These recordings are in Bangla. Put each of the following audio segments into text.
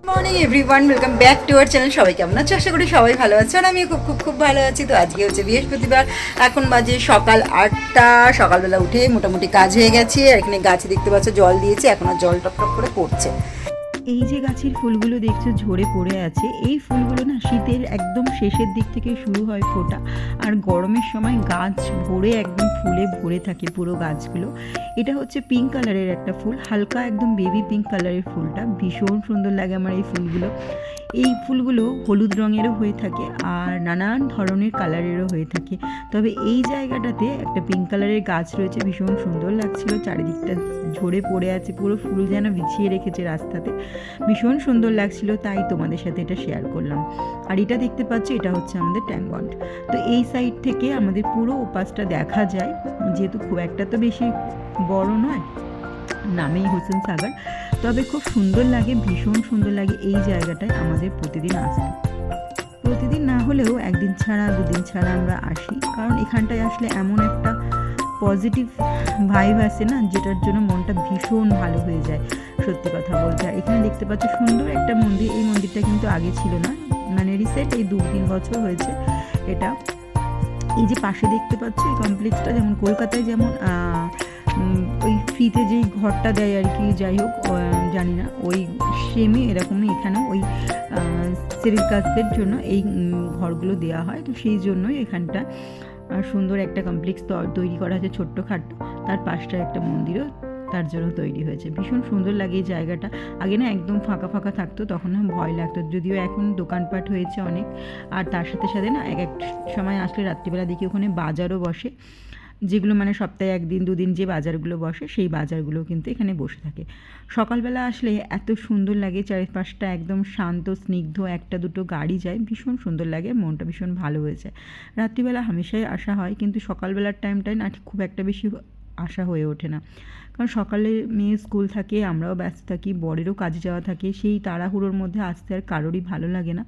Morning everyone, welcome back to our channel. সবাই কেমন আছো? আশা করি সবাই ভালো আছো, আর আমিও খুব খুব খুব ভালো আছি। তো আজকে হচ্ছে বৃহস্পতিবার, এখন বাজে সকাল 8টা। সকালবেলা উঠে মোটামুটি কাজ হয়ে গেছে। আর এখানে গাছে দেখতে পাচ্ছ জল দিয়েছে, এখন আর জল টপ টপ করে পড়ছে। এই যে গাছের ফুলগুলো দেখছো ঝরে পড়ে আছে, এই ফুলগুলো না শীতের একদম শেষের দিক থেকে শুরু হয় ফোটা, আর গরমের সময় গাছ ভরে একদম ফুলে ভরে থাকে পুরো গাছগুলো। এটা হচ্ছে পিঙ্ক কালারের একটা ফুল, হালকা একদম বেবি পিঙ্ক কালারের ফুলটা ভীষণ সুন্দর লাগে আমার এই ফুলগুলো। এই ফুলগুলো হলুদ রঙেরও হয়ে থাকে আর নানান ধরনের কালারেরও হয়ে থাকে। তবে এই জায়গাটাতে একটা পিঙ্ক কালারের গাছ রয়েছে, ভীষণ সুন্দর লাগছিল। চারিদিকটা ঝরে পড়ে আছে, পুরো ফুল যেন বিছিয়ে রেখেছে রাস্তাতে, ভীষণ সুন্দর লাগছিল, তাই তোমাদের সাথে এটা শেয়ার করলাম। আর এটা দেখতে পাচ্ছ, এটা হচ্ছে আমাদের ট্যাঙ্কবন্ড। তো এই সাইড থেকে আমাদের পুরো ওপাশটা দেখা যায়, যেহেতু খুব একটা তো বেশি বড় নয়, নামেই হোসেন সাগর, তবে খুব সুন্দর লাগে, ভীষণ সুন্দর লাগে এই জায়গাটায় আমাদের প্রতিদিন আসতে। প্রতিদিন না হলেও একদিন ছাড়া দুদিন ছাড়া আমরা আসি, কারণ এখানটায় আসলে এমন একটা পজিটিভ ভাইব আসে না, যেটার জন্য মনটা ভীষণ ভালো হয়ে যায়, সত্যি কথা বলতে। আর এখানে দেখতে পাচ্ছ সুন্দর একটা মন্দির। এই মন্দিরটা কিন্তু আগে ছিল না, মানে রিসেন্ট এই 2-3 বছর হয়েছে এটা। এই যে পাশে দেখতে পাচ্ছ এই কমপ্লেক্সটা, যেমন কলকাতায় যেমন ওই ফ্রিতে যেই ঘরটা দেয় আর কি, যাই হোক জানি না, ওই সেমই এরকমই এখানেও ওই সিরিল কাস্টদের জন্য এই ঘরগুলো দেওয়া হয়। তো সেই জন্যই এখানটা সুন্দর একটা কমপ্লেক্স তৈরি করা হয়েছে, ছোট্ট খাট্ট। তার পাশটা একটা মন্দিরও তার জন্য তৈরি হয়েছে, ভীষণ সুন্দর লাগে এই জায়গাটা। আগে না একদম ফাঁকা ফাঁকা থাকতো, তখন না ভয় লাগতো, যদিও এখন দোকানপাট হয়েছে অনেক। আর তার সাথে সাথে না এক সময় আসলে রাত্রিবেলা দেখি ওখানে বাজারও বসে, যেগুলো মানে সপ্তাহে 1-2 দিন যে বাজারগুলো বসে, সেই বাজারগুলো কিন্তু এখানে বসে থাকে। সকালবেলা আসলে এত সুন্দর লাগে, চারিপাশটা একদম শান্ত স্নিগ্ধ, একটা দুটো গাড়ি যায়, ভীষণ সুন্দর লাগে, মনটা ভীষণ ভালো হয়ে যায়। রাত্রিবেলা হামেশাই আসা হয়, কিন্তু সকালবেলার টাইমটায় না খুব একটা বেশি আসা হয়ে ওঠে না, কারণ সকালে মেয়ে স্কুল থাকে, আমরাও ব্যস্ত থাকি, বরেরও কাজে যাওয়া থাকে, সেই তাড়াহুড়োর মধ্যে আসতে আর কারোরই ভালো লাগে না।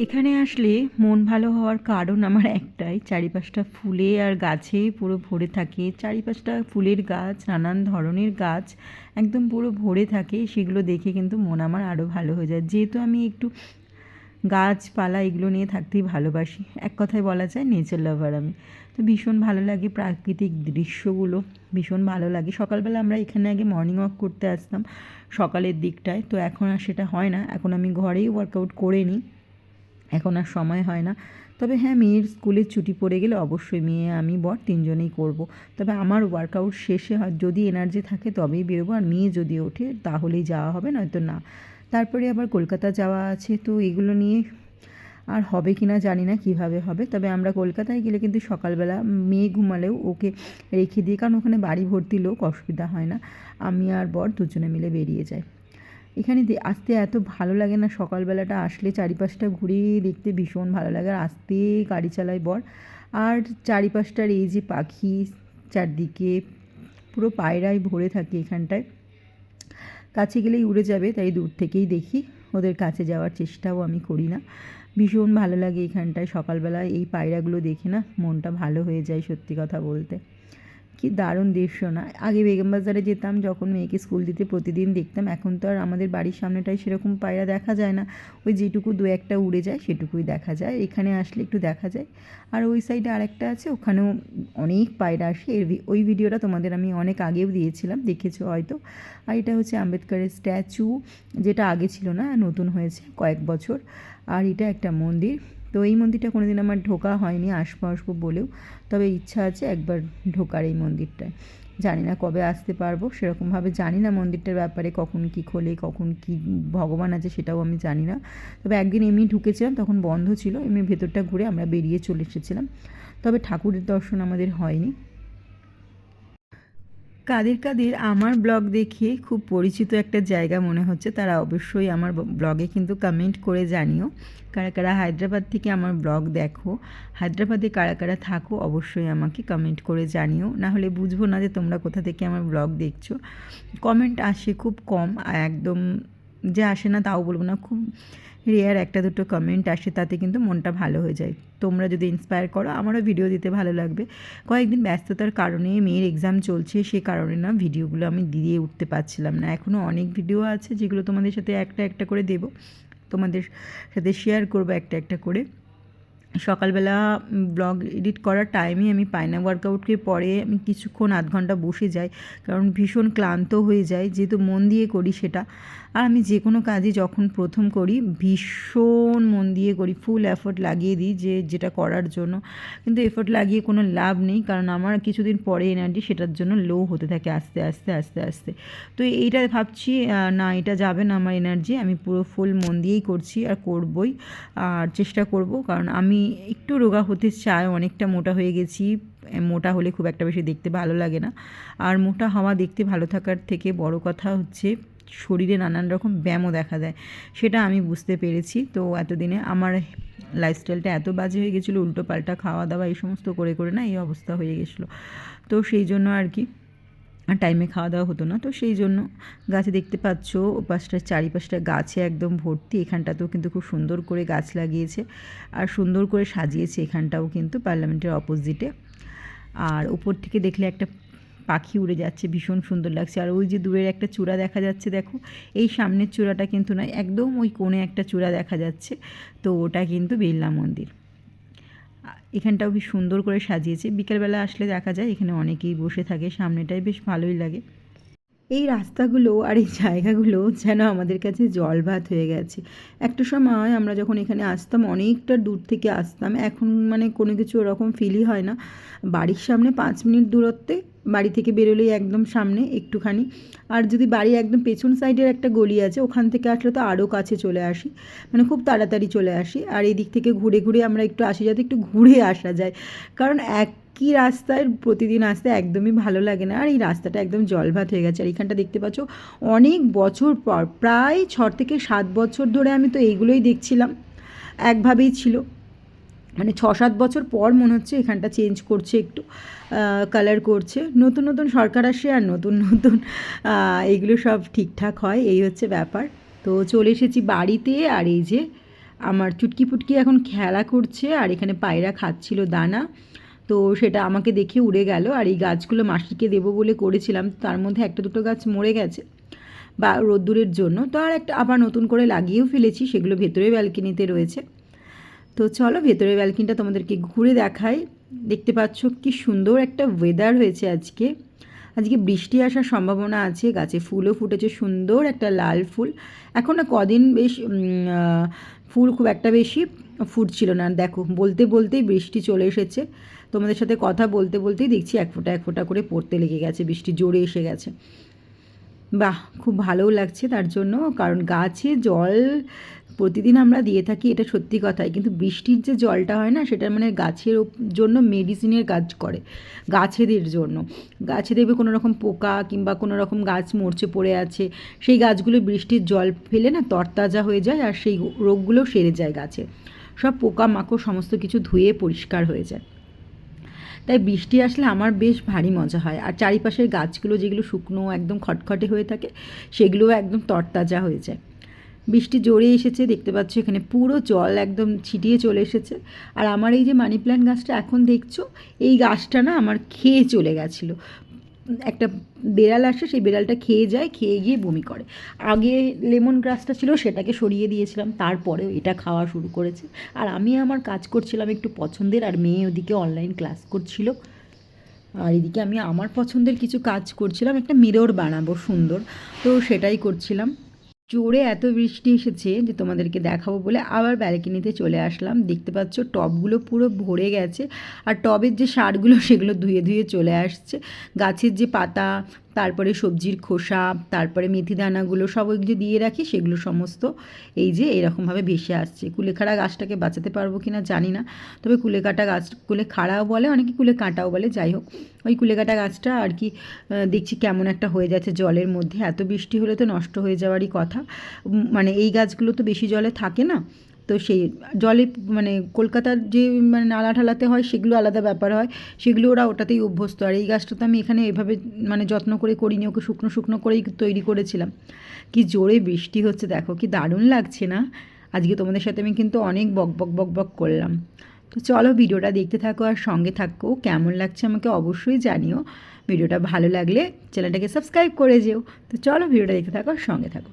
এখানে আসলে মন ভালো হওয়ার কারণ আমার একটাই, চারিপাশটা ফুলে আর গাছে পুরো ভরে থাকে, চারিপাশটা ফুলের গাছ, নানান ধরনের গাছ একদম পুরো ভরে থাকে, সেগুলো দেখে কিন্তু মন আমার আরও ভালো হয়ে যায়। যেহেতু আমি একটু গাছপালা এগুলো নিয়ে থাকতেই ভালোবাসি, এক কথায় বলা যায় নেচার লাভার আমি। তো ভীষণ ভালো লাগে প্রাকৃতিক দৃশ্যগুলো, ভীষণ ভালো লাগে। সকালবেলা আমরা এখানে আগে মর্নিং ওয়াক করতে আসতাম সকালের দিকটায়, তো এখন আর সেটা হয় না, এখন আমি ঘরেই ওয়ার্কআউট করে নিই, এখন আর সময় হয় না। তবে হ্যাঁ, মেয়ের স্কুলের ছুটি পড়ে গেলে অবশ্যই মেয়ে আমি বর তিনজনেই করব। তবে আমার ওয়ার্কআউট শেষে হয় যদি এনার্জি থাকে তবেই বেরোবো, আর মেয়ে যদি ওঠে তাহলেই যাওয়া হবে, নয়তো না। তারপরে আবার কলকাতা যাওয়া আছে, তো এগুলো নিয়ে আর হবে কি না জানি না, কীভাবে হবে। তবে আমরা কলকাতায় গেলে কিন্তু সকালবেলা মেয়ে ঘুমালেও ওকে রেখে দিই, কারণ ওখানে বাড়ি ভর্তি লোক, অসুবিধা হয় না। আমি আর বর দুজনে মিলে বেরিয়ে যাই। এখানে আসতে এত ভালো লাগে না, সকালবেলাটা আসলে চারিপাশটা ঘুরে দেখতে ভীষণ ভালো লাগে। আর আসতে গাড়ি চালায় বর, আর চারিপাশটার এই যে পাখি চারদিকে পুরো পায়রায় ভরে থাকে এখানটায়, কাছে গেলেই উড়ে যাবে, তাই দূর থেকেই দেখি, ওদের কাছে যাওয়ার চেষ্টাও আমি করি না। ভীষণ ভালো লাগে এখানটায় সকালবেলা এই পায়রাগুলো দেখে না, মনটা ভালো হয়ে যায় সত্যি কথা বলতে। কি দারুণ দৃশ্য না। আগে বেগম বাজারে যেতাম যখন মেয়েকে স্কুল দিতে, প্রতিদিন দেখতাম। এখন তো আর আমাদের বাড়ির সামনেটায় সেরকম পায়রা দেখা যায় না, ওই যেটুকু দু একটা উড়ে যায় সেটুকুই দেখা যায়। এখানে আসলে একটু দেখা যায়। আর ওই সাইডে আরেকটা আছে, ওখানেও অনেক পায়রা আসে। ওই ভিডিওটা তোমাদের আমি অনেক আগেও দিয়েছিলাম, দেখেছো হয়তো। আর এটা হচ্ছে আম্বেদকরের স্ট্যাচু, যেটা আগে ছিল না, নতুন হয়েছে কয়েক বছর। আর এটা একটা মন্দির, তো এই মন্দিরটা কোনো দিন আমার ঢোকা হয়নি, আসবো বলেও। তবে ইচ্ছা আছে একবার ঢোকার এই মন্দিরটায়। জানি না কবে আসতে পারবো, সেরকমভাবে জানি না মন্দিরটার ব্যাপারে, কখন কি খোলে, কখন কি ভগবান আছে সেটাও আমি জানি না। তবে একদিন এমনি ঢুকেছিলাম, তখন বন্ধ ছিল, এমনি ভেতরটা ঘুরে আমরা বেরিয়ে চলে এসেছিলাম। তবে ঠাকুরের দর্শন আমাদের হয়নি। কাদের কাদের আমার ব্লগ দেখে খুব পরিচিত একটা জায়গা মনে হচ্ছে, তারা অবশ্যই আমার ব্লগে কিন্তু কমেন্ট করে জানিও। কারা কারা হায়দ্রাবাদ থেকে আমার ব্লগ দেখো, হায়দ্রাবাদে কারা কারা থাকো, অবশ্যই আমাকে কমেন্ট করে জানিও, না হলে বুঝবো না যে তোমরা কোথা থেকে আমার ব্লগ দেখছো। কমেন্ট আসে খুব কম, একদম যে আসে না তাও বলবো না, খুব রেয়ার একটা দুটো কমেন্ট আসে, তাতে কিন্তু মনটা ভালো হয়ে যায়। তোমরা যদি ইন্সপায়ার করো আমারও ভিডিও দিতে ভালো লাগবে। কয়েকদিন ব্যস্ততার কারণে, মেয়ের এক্সাম চলছে, সে কারণে না ভিডিওগুলো আমি দিয়ে উঠতে পারছিলাম না। এখনও অনেক ভিডিও আছে যেগুলো তোমাদের সাথে একটা একটা করে দেবো, তোমাদের সাথে শেয়ার করবো একটা একটা করে। সকালবেলা ব্লগ এডিট করার টাইমই আমি পাই না, ওয়ার্কআউটকে পরে আমি কিছুক্ষণ আধ ঘন্টা বসে যাই, কারণ ভীষণ ক্লান্ত হয়ে যায়, যেহেতু মন দিয়ে করি সেটা। আর আমি যে কোনো কাজই যখন প্রথম করি ভীষণ মন দিয়ে করি, ফুল এফোর্ট লাগিয়ে দিই যেটা করার জন্য, কিন্তু এফোর্ট লাগিয়ে কোনো লাভ নেই, কারণ আমার কিছুদিন পরে এনার্জি সেটার জন্য লো হতে থাকে আস্তে আস্তে আস্তে আস্তে। তো এইটা ভাবছি না, এটা যাবে না আমার এনার্জি, আমি পুরো ফুল মন দিয়েই করছি আর করবই, আর চেষ্টা করব, কারণ আমি একটু রোগা হতে চাই, অনেকটা মোটা হয়ে গেছি। মোটা হলে খুব একটা বেশি দেখতে ভালো লাগে না, আর মোটা হওয়া দেখতে ভালো থাকার থেকে বড় কথা হচ্ছে শরীরে নানান রকম ব্যায়ামও দেখা দেয়, সেটা আমি বুঝতে পেরেছি। তো এতদিনে আমার লাইফস্টাইলটা এত বাজে হয়ে গেছিলো, উল্টো পাল্টা খাওয়া দাওয়া এই সমস্ত করে করে না এই অবস্থা হয়ে গেছিলো। তো সেই জন্য আর কি টাইমে খাওয়া দাওয়া হতো না, তো সেই জন্য গাছে দেখতে পাচ্ছ ওপাশটা চারিপাশটা গাছে একদম ভর্তি। এখানটাতেও কিন্তু খুব সুন্দর করে গাছ লাগিয়েছে আর সুন্দর করে সাজিয়েছে এখানটাও কিন্তু পার্লামেন্টের অপোজিটে। আর উপর থেকে দেখলে একটা পাখি উড়ে যাচ্ছে, ভীষণ সুন্দর লাগছে। আর ওই যে দূরের একটা চূড়া দেখা যাচ্ছে, দেখো এই সামনের চূড়াটা কিন্তু নয়, একদম ওই কোণে একটা চূড়া দেখা যাচ্ছে, তো ওটা কিন্তু বিড়লা মন্দির। এখানটাও বেশ সুন্দর করে সাজিয়েছে, বিকেলবেলা আসলে দেখা যায় এখানে অনেকেই বসে থাকে, সামনেটাই বেশ ভালোই লাগে। এই রাস্তাগুলো আর এই জায়গাগুলো যেন আমাদের কাছে জল ভাত হয়ে গেছে। একটা সময় আমরা যখন এখানে আসতাম অনেকটা দূর থেকে আসতাম, এখন মানে কোনো কিছু ওরকম ফিলই হয় না। বাড়ির সামনে 5 মিনিট দূরত্বে, বাড়ি থেকে বেরোলেই একদম সামনে একটুখানি। আর যদি বাড়ি একদম পেছন সাইডের একটা গলি আছে, ওখান থেকে আসলে তো আরও কাছে চলে আসি, মানে খুব তাড়াতাড়ি চলে আসি। আর এই দিক থেকে ঘুরে ঘুরে আমরা একটু আসি, যাতে একটু ঘুরে আসা যায়, কারণ একই রাস্তায় প্রতিদিন আসতে একদমই ভালো লাগে না। আর এই রাস্তাটা একদম জলভাত হয়ে গেছে। আর এখানটা দেখতে পাচ্ছ অনেক বছর পর, প্রায় 6 থেকে 7 বছর ধরে আমি তো এইগুলোই দেখছিলাম, একভাবেই ছিল। মানে 6-7 বছর পর মনে হচ্ছে এখানটা চেঞ্জ করছে, একটু কালার করছে, নতুন নতুন সরকার আসে আর নতুন নতুন এগুলো সব ঠিকঠাক হয়, এই হচ্ছে ব্যাপার। তো চলে এসেছি বাড়িতে, আর এই যে আমার চুটকি পুটকি এখন খেলা করছে, আর এখানে পায়রা খাচ্ছিল দানা, তো সেটা আমাকে দেখে উড়ে গেল। আর এই গাছগুলো মাসিকে দেবো বলে করেছিলাম, তার মধ্যে একটা দুটো গাছ মরে গেছে, বা রোদ্দুরের জন্য। তো আর একটা আবার নতুন করে লাগিয়েও ফেলেছি, সেগুলো ভেতরে ব্যালকনিতে রয়েছে। তো চলো ভেতরের ব্যালকনিটা তোমাদেরকে ঘুরে দেখাই। দেখতে পাচ্ছ কি সুন্দর একটা ওয়েদার হয়েছে আজকে। আজকে বৃষ্টি আসার সম্ভাবনা আছে। গাছে ফুলও ফুটেছে, সুন্দর একটা লাল ফুল। এখন না কদিন বেশ ফুল খুব একটা বেশি ফুটছিল না। দেখো বলতে বলতেই বৃষ্টি চলে এসেছে। তোমাদের সাথে কথা বলতে বলতেই দেখছি এক ফোঁটা করে পড়তে লেগে গেছে, বৃষ্টি জোরে এসে গেছে। বাহ, খুব ভালোও লাগছে তার জন্য, কারণ গাছে জল প্রতিদিন আমরা দিয়ে থাকি, এটা সত্যি কথাই, কিন্তু বৃষ্টির যে জলটা হয় না, সেটা মানে গাছের জন্য মেডিসিনের কাজ করে, গাছেদের জন্য। গাছে দেখবে কোনো রকম পোকা কিংবা কোনো রকম গাছ মরচে পড়ে আছে, সেই গাছগুলো বৃষ্টির জল ফেলে না তরতাজা হয়ে যায়, আর সেই রোগগুলো সেরে যায় গাছে। সব পোকা মাকড় সমস্ত কিছু ধুয়ে পরিষ্কার হয়ে যায়। তাই বৃষ্টি আসলে আমার বেশ ভারী মজা হয়। আর চারিপাশের গাছগুলো যেগুলো শুকনো একদম খটখটে হয়ে থাকে, সেগুলোও একদম তরতাজা হয়ে যায়। বৃষ্টি জোরে এসেছে, দেখতে পাচ্ছ এখানে পুরো জল একদম ছিটিয়ে চলে এসেছে। আর আমার এই যে মানি প্ল্যান্ট গাছটা এখন দেখছো, এই গাছটা না আমার খেয়ে চলে গেছিলো। একটা বেড়াল আসে, সেই বেড়ালটা খেয়ে যায়, খেয়ে গিয়ে বমি করে। আগে লেমন গ্রাসটা ছিল, সেটাকে সরিয়ে দিয়েছিলাম, তারপরেও এটা খাওয়া শুরু করেছে। আর আমি আমার কাজ করছিলাম একটু পছন্দের, আর মেয়ে ওদিকে অনলাইন ক্লাস করছিল। আর এদিকে আমি আমার পছন্দের কিছু কাজ করছিলাম, একটা মিরর বানাবো সুন্দর, তো সেটাই করছিলাম। জোরে এত বৃষ্টি এসেছে যে তোমাদেরকে দেখাবো বলে আবার ব্যালকনিতে চলে আসলাম। দেখতে পাচ্ছ টবগুলো পুরো ভরে গেছে, আর টবের যে সারগুলো সেগুলো ধুয়ে ধুয়ে চলে আসছে। গাছের যে পাতা, তারপরে সবজির খোসা, তারপরে মেথি দানাগুলো সব ওই যে দিয়ে রাখি, সেগুলো সমস্ত এই যে এরকমভাবে ভেসে আসছে। কুলেখাড়া গাছটাকে বাঁচাতে পারবো কি না জানি না, তবে কুলেকাটা গাছ, কুলেখাড়াও বলে অনেকে, কুলে কাঁটাও বলে, যাই হোক ওই কুলেকাটা গাছটা আর কি দেখছি কেমন একটা হয়ে যাচ্ছে জলের মধ্যে। এত বৃষ্টি হলে তো নষ্ট হয়ে যাওয়ারই কথা। মানে এই গাছগুলো তো বেশি জলে থাকে না, তো সেই জলে মানে কলকাতার যে মানে নালা ঠালাতে হয় সেগুলো আলাদা ব্যাপার হয়, সেগুলো ওরা ওটাতেই অভ্যস্ত। আর এই গাছটা তো আমি এখানে এভাবে মানে যত্ন করে করিনি, ওকে শুকনো শুকনো করেই তৈরি করেছিলাম। কি জোরে বৃষ্টি হচ্ছে দেখো, কি দারুণ লাগছে না? আজকে তোমাদের সাথে আমি কিন্তু অনেক বক বক বক বক করলাম। তো চলো ভিডিওটা দেখতে থাকো আর সঙ্গে থাকো। কেমন লাগছে আমাকে অবশ্যই জানিও। ভিডিওটা ভালো লাগলে চ্যানেলটাকে সাবস্ক্রাইব করে যেও। তো চলো ভিডিওটা দেখতে থাকো আর সঙ্গে থাকো।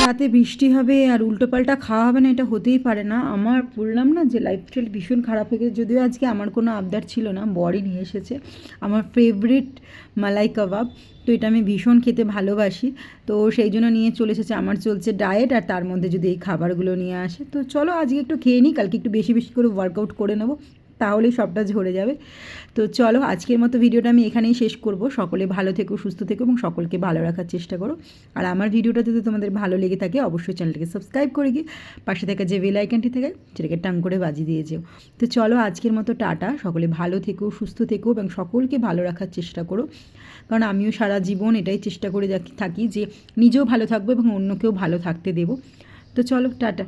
রাতে বৃষ্টি হবে আর উল্টোপাল্টা খাওয়া হবে না, এটা হতেই পারে না। আমার বললাম না যে লাইফস্টাইল ভীষণ খারাপ হয়ে গেছে। যদিও আজকে আমার কোনো আবদার ছিল না, বরই নিয়ে এসেছে আমার ফেভারিট মালাই কাবাব। তো এটা আমি ভীষণ খেতে ভালোবাসি, তো সেই জন্য নিয়ে চলে এসেছে। আমার চলছে ডায়েট, আর তার মধ্যে যদি এই খাবারগুলো নিয়ে আসে, তো চলো আজকে একটু খেয়ে নিই, কালকে একটু বেশি বেশি করে ওয়ার্কআউট করে নেবো, তাহলেই সবটা ঝরে যাবে। তো চলো আজকের মতো ভিডিওটা আমি এখানেই শেষ করব। সকলে ভালো থেকো, সুস্থ থেকো এবং সকলকে ভালো রাখার চেষ্টা করো। আর আমার ভিডিওটা যদি তোমাদের ভালো লেগে থাকে অবশ্যই চ্যানেলটাকে সাবস্ক্রাইব করে গিয়ে পাশে থাকা যে বেল আইকনটি থাকে সেটাকে টাং করে বাজিয়ে দিয়ে যেও। তো চলো আজকের মতো টাটা। সকলে ভালো থেকো, সুস্থ থেকো এবং সকলকে ভালো রাখার চেষ্টা করো, কারণ আমিও সারা জীবন এটাই চেষ্টা করে থাকি যে নিজেও ভালো থাকবো এবং অন্যকেও ভালো থাকতে দেবো। তো চলো টাটা।